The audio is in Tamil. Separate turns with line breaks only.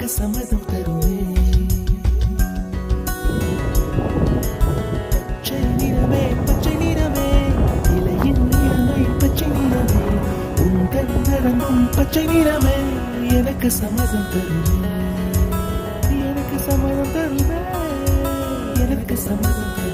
எனக்கு சம்மதம் தருவே. பச்சை நிறமே பச்சை நிறமே, இலையின் நிறமை பச்சை நிறமே, உங்கள் நடந்தும் பச்சை நிறமே, எனக்கு சம்மதம் தருவே, எனக்கு சம்மதம் தருவே, எனக்கு சம்மதம் தருவே.